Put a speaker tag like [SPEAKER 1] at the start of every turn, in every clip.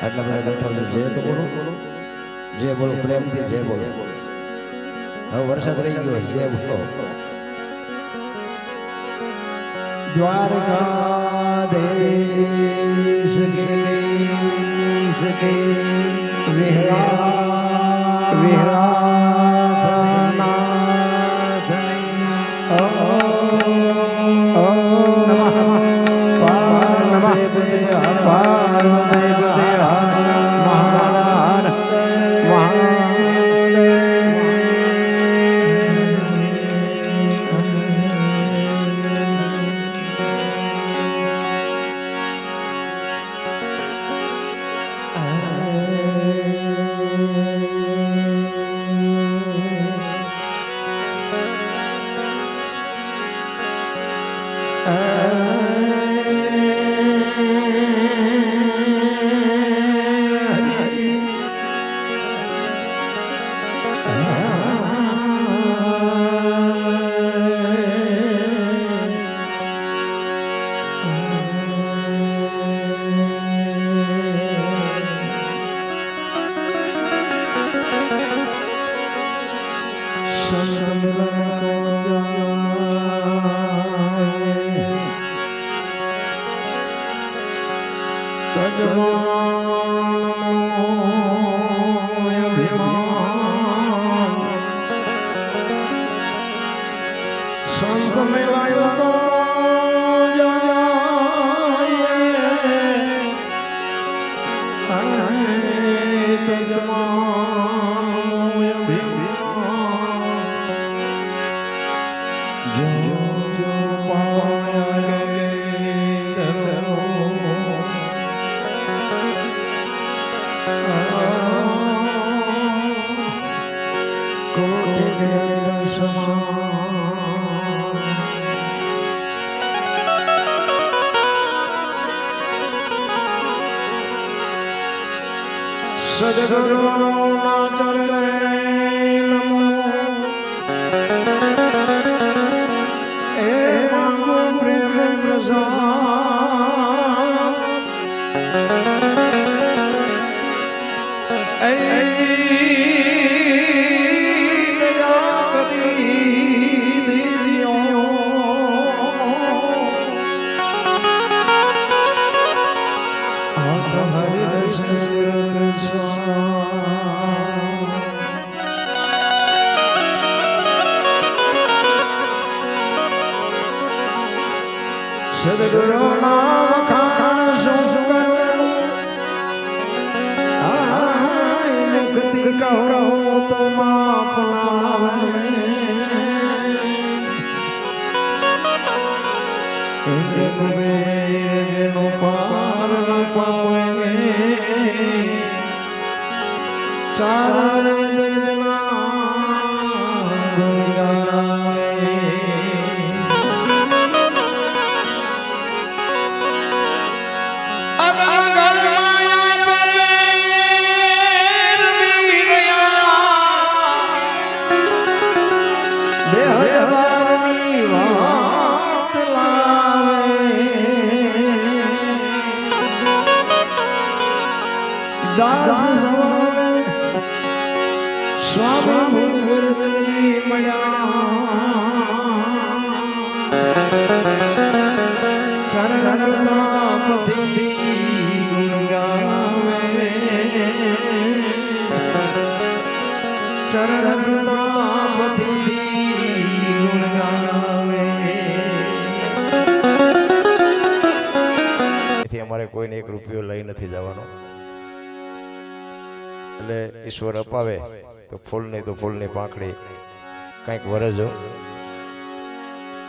[SPEAKER 1] આટલા બધા બેઠા છે જે તો બોલો જે બોલો પ્રેમથી જે બોલો હવે વરસાદ રહી ગયો જે બોલો દ્વારકાધીશ કે સંત મેલાયો તો સદગુરુ ના ચરણે નમો એ માંગો પ્રેમ પ્રસાદ એ દયા કરી દીધો હરિ દર્શન સદગુરુ ના વખાણ શું કરું મુક્તિ કહો તો માપનાવે ઇન્દ્ર કુબેર જેનો પાર ન પાવે ચાર દાસ સવાલ સ્વામી ગુરુદેવ મળ્યા ચરણ પ્રતાપતિ ગુણ ગાવે ચરણ પ્રતાપતિ ગુણ ગાવે એથી અમારે કોઈને એક રૂપિયો લઈ નથી જવાનો એટલે ઈશ્વર અપાવે તો ફૂલ નહીં તો ફૂલની પાંખડી કંઈક વરજો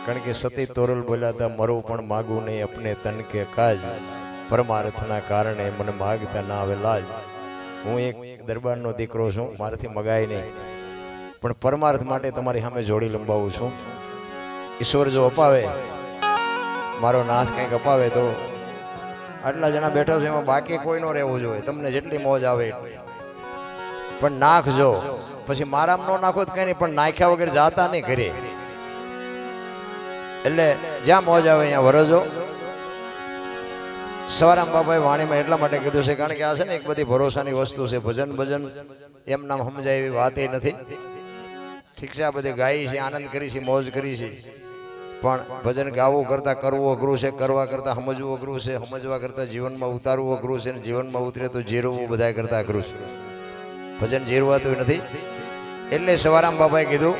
[SPEAKER 1] કારણ કે સતી તોરલ બોલ્યા હતા મરવું પણ માગવું નહીં અપને તન કે કાજ પરમાર્થના કારણે મને માગતા ના આવે લાજ હું એક દરબારનો દીકરો છું મારાથી મગાય નહીં પણ પરમાર્થ માટે તમારી સામે જોડી લંબાવું છું ઈશ્વર જો અપાવે મારો નાશ કંઈક અપાવે તો આટલા જણા બેઠા છે એમાં બાકી કોઈ નો રહેવું જોઈએ તમને જેટલી મોજ આવે પણ નાખજો પછી મારામ નો નાખો તો કઈ નહીં, પણ નાખ્યા વગર જાતા નહીં ઘરે. એટલે જ્યાં મોજ આવે અહીંયા વરજો. સવારામ બાબાએ વાણીમાં એટલા માટે કીધું છે કારણ કે આ છે ને એક બધી ભરોસાની વસ્તુ છે. ભજન ભજન એમ નામ સમજાય એવી વાત એ નથી. ઠીક છે, આ બધી ગાઈ છે, આનંદ કરી છે, મોજ કરી છે, પણ ભજન ગાવું કરતા કરવું અઘરું છે, કરવા કરતા સમજવું અઘરું છે, સમજવા કરતા જીવનમાં ઉતારવું અઘરું છે, ને જીવનમાં ઉતરે તો જીરવું બધા કરતા અઘરું છે. ભજન જીરવાતું નથી. એટલે સવારામ બાબાએ કીધું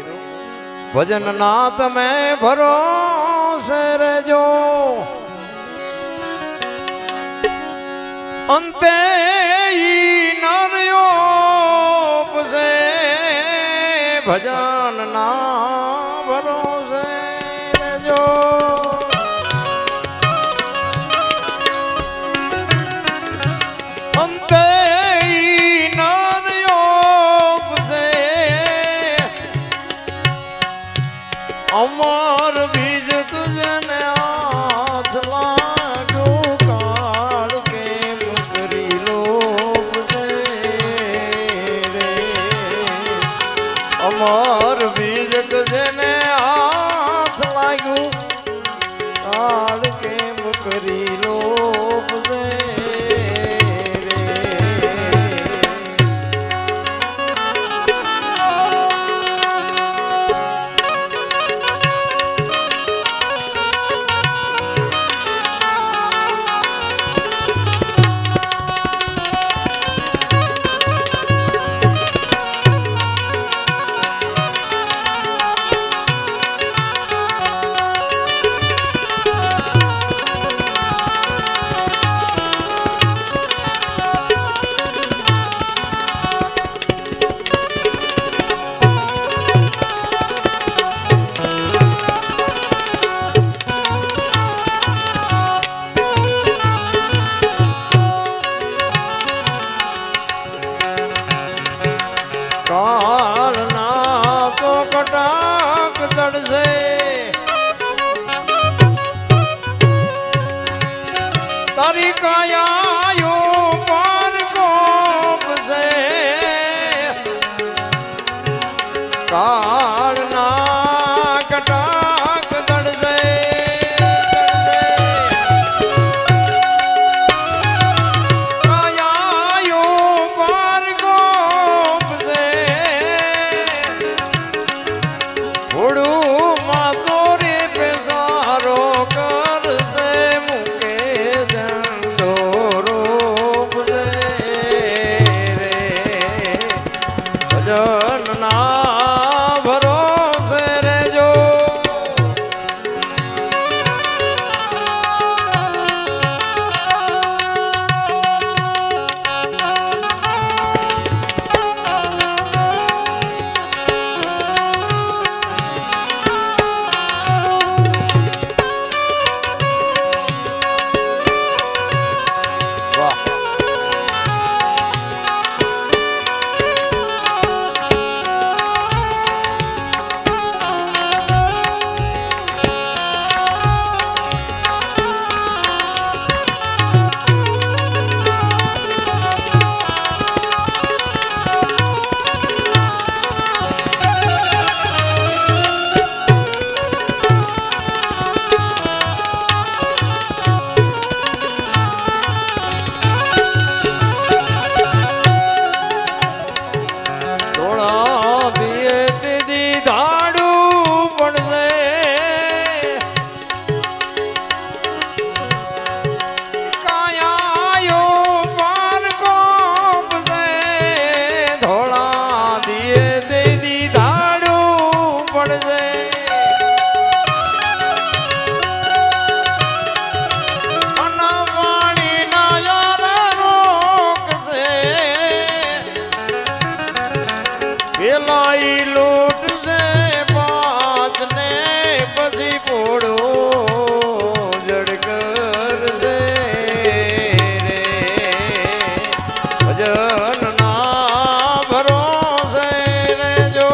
[SPEAKER 1] ભજન ના તમે ભરોસે રહેજો, અંતે નર્યો પસે ભજન ના ભરોસે રહેજો. અંતે નર્યો પસે અમર બીજ તુજને હાથ લાગો, કાળ કેમ કરી લોભ છે રે. અમર બીજ તુજને હાથ લાગ્યું, કાળ કેમ કરી લોભ છે રે. કાળના તો કટાક ચડશે, તારી કાયાયો પર કોપશે. કાળના કટાક ચડશે, પેલાઈ લૂટ છે પાંચ ને પછી પોડો જડકર છે રે. ભજન ના ભરોસે રહેજો.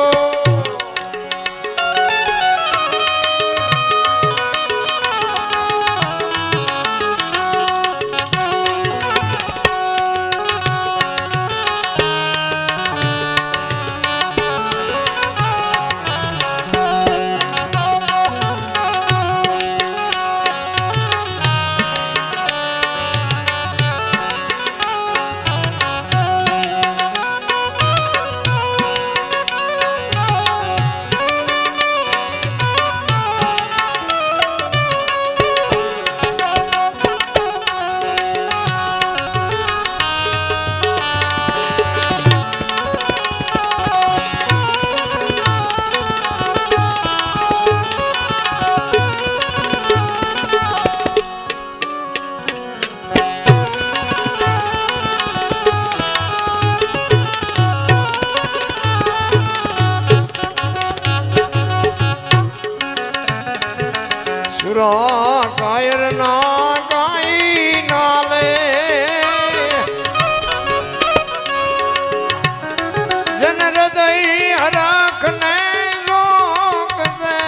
[SPEAKER 1] સુરા કાયર ના કાઈ નાલે જન હૃદય હરખ ને લોક દે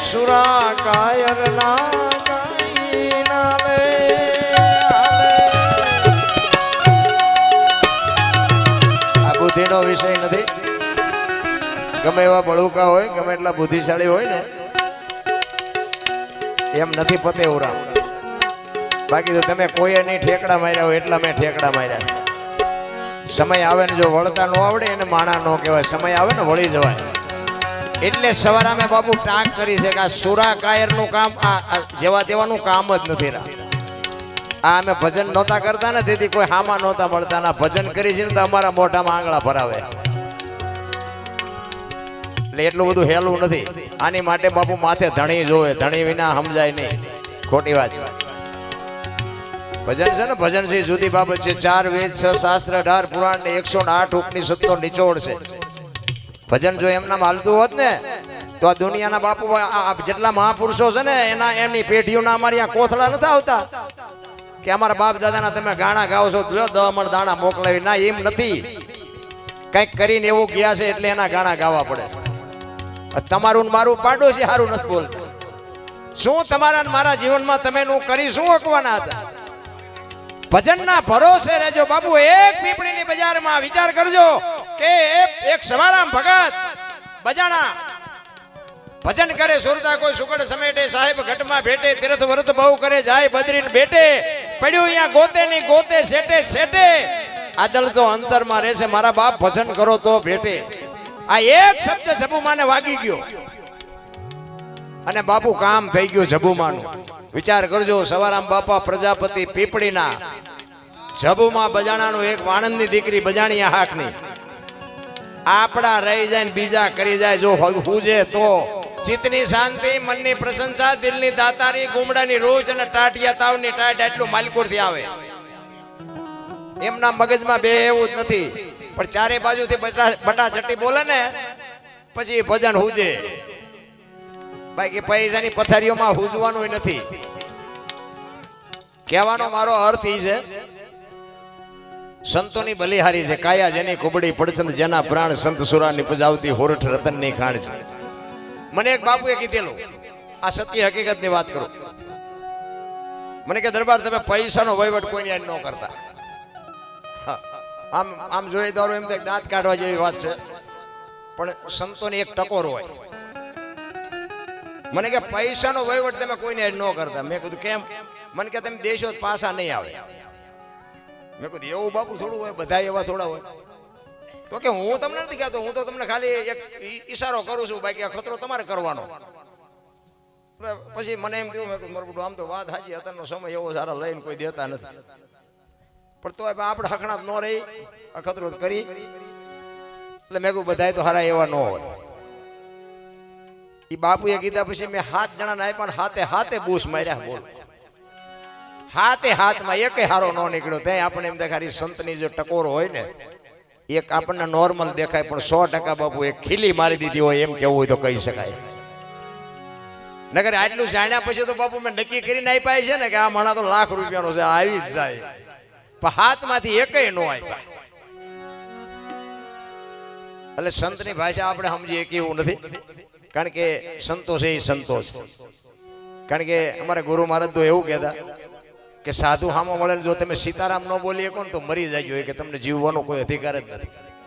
[SPEAKER 1] સુરા કાયર ના કાઈ નાલે આ બુદ્ધિનો વિષય નથી. ગમે એવા બળુકા હોય ગમે એટલા બુદ્ધિશાળી હોય ને એમ નથી પતે ઉરા. બાકી તો તમે કોઈએ નહીં ઠેકડા માર્યા હોય એટલા મેં ઠેકડા માર્યા. સમય આવે ને જો વળતા ન આવડે એને માણા ન કહેવાય. સમય આવે ને વળી જવાય. એટલે સવારે અમે બાપુ ટાંક કરી છે કે આ સુરા કાયરનું કામ આ જેવા તેવાનું કામ જ નથી રહ્યા. આ અમે ભજન નહોતા કરતા ને તેથી કોઈ હામાં નહોતા મળતા ના ભજન કરી છે ને તો અમારા મોઢામાં આંગળા ભરાવે. એટલે એટલું બધું હેલું નથી. આની માટે બાપુ માથે ધણી જોવે. ધણી વિના સમજાય નહીં. ખોટી વાત. ભજન છે ને ભજન છે જુદી બાબત છે. 4 વેદ 6 શાસ્ત્ર 18 પુરાણ ને 108 ઉપનિષદનો નિચોડ છે. ભજન જો એમનામ હાલતું હોત ને તો આ દુનિયાના બાપુ જેટલા મહાપુરુષો છે ને એમની પેઢીઓના અમારી આ કોથળા નથી આવતા કે અમારા બાપ દાદાના તમે ગાણા ગાઓ છો 10 મણ દાણા મોકલાવી. ના એમ નથી. કંઈક કરીને એવું ગયા છે એટલે એના ગાણા ગાવા પડે. તમારું મારું પાડોશી સારું નથી બોલતું. શું તમારા મારા જીવનમાં તમે નું કરી શું અકવાના હતા? ભજનના ભરોસે રહેજો બાપુ. એક પીપળીની બજારમાં વિચાર કરજો કે એક સવારામ ભગત બજાણા ભજન કરે સુરતા કોઈ સુકડ સમેટે સાહેબ ઘટમાં ભેટે તીર્થ વ્રત બહુ કરે જાય બદરીને ભેટે પડ્યું અહીંયા ગોતે ની ગોતે સેટે સેટે આદલ તો અંતરમાં રહેશે મારા બાપ ભજન કરો તો ભેટે. આ એક શબ્દ જબુમાને વાગી ગયો અને બાપુ કામ થઈ ગયું જબુમાનું. વિચાર કરજો સવારામ બાપા પ્રજાપતિ પીપળીના જબુમાં બજાણાનું એક વાણંદની દીકરી બજાણી હાકની આપડા રહી જાય ને બીજા કરી જાય જો હુજે તો ચિત્તની શાંતિ મનની પ્રશંસા દિલની દાતારી ગુમડાની રોજ અને ટાટિયા તાવની ટાટ એટલું માલકુરથી આવે. એમના મગજમાં બે એવું જ નથી. પણ ચારે બાજુથી બટા ચટ્ટી બોલે ને પછી ભજન હુજે. બાકી પૈસાની પથારીઓમાં હુજવાનું નથી. કહેવાનો મારો અર્થ એ છે સંતોની બલિહારી છે કાયા જેની કુબડી પડછંદ જેના પ્રાણ સંત સુરા નિપજાવતી હોરઠ રતનની ખાણ છે. મને એક બાપુએ કીધેલું આ સત્ય હકીકતની વાત કરું. મને કે દરબાર તમે પૈસાનો વહીવટ કોઈને ન કરતા. આમ આમ જોઈએ તો એમ દાંત કાઢવા જેવી વાત છે પણ સંતોની એક ટકોર હોય. મને કે પૈસાનો વહીવટ તમે કોઈને ન કરતા. મેં કીધું કેમ? મને કે તમે દેશો પાછા નહીં આવે. મેં કીધું એવું બાપુ થોડું હોય બધા એવા થોડા હોય. તો કે હું તમને નથી કહેતો હું તો તમને ખાલી એક ઈશારો કરું છું બાકી આ ખતરો તમારે કરવાનો. પછી મને એમ થયું મેં કીધું મારું આમ તો વાત હાજી અત્યારનો સમય એવો સારા લઈને કોઈ દેતા નથી પણ તો આપણે હકણાત ન રહી અખતરો કરી એટલે મેં કહ્યું બધા તો હારા એવા ન હોય. એ બાપુએ કીધા પછી મેં 7 જણાને આપ્યા હાથે હાથે બૂસ માર્યા. બોલ હાથે હાથમાં એકે હારો ન નીકળ્યો. ત્યાં આપણે એમ દેખાય સંતની જો ટકોર હોય ને એક આપણને નોર્મલ દેખાય પણ 100% બાપુ એક ખીલી મારી દીધી હોય એમ કેવું હોય તો કહી શકાય. નગર આટલું જાણ્યા પછી તો બાપુ મેં નક્કી કરીને આપ્યા છે ને કે આ માણા તો લાખ રૂપિયાનો છે આવી જ જાય પણ હાથમાંથી એકેય ન આપ્યા. એટલે સંતની ભાષા આપણે સમજીએ કે એવું નથી કારણ કે સંતોષ એ સંતોષ. કારણ કે અમારે ગુરુ મહારાજ તો એવું કહેતા કે સાધુ હામો મળે જો તમે સીતારામ ન બોલી શકો ને તો મરી જાય કે તમને જીવવાનો કોઈ અધિકાર જ નથી.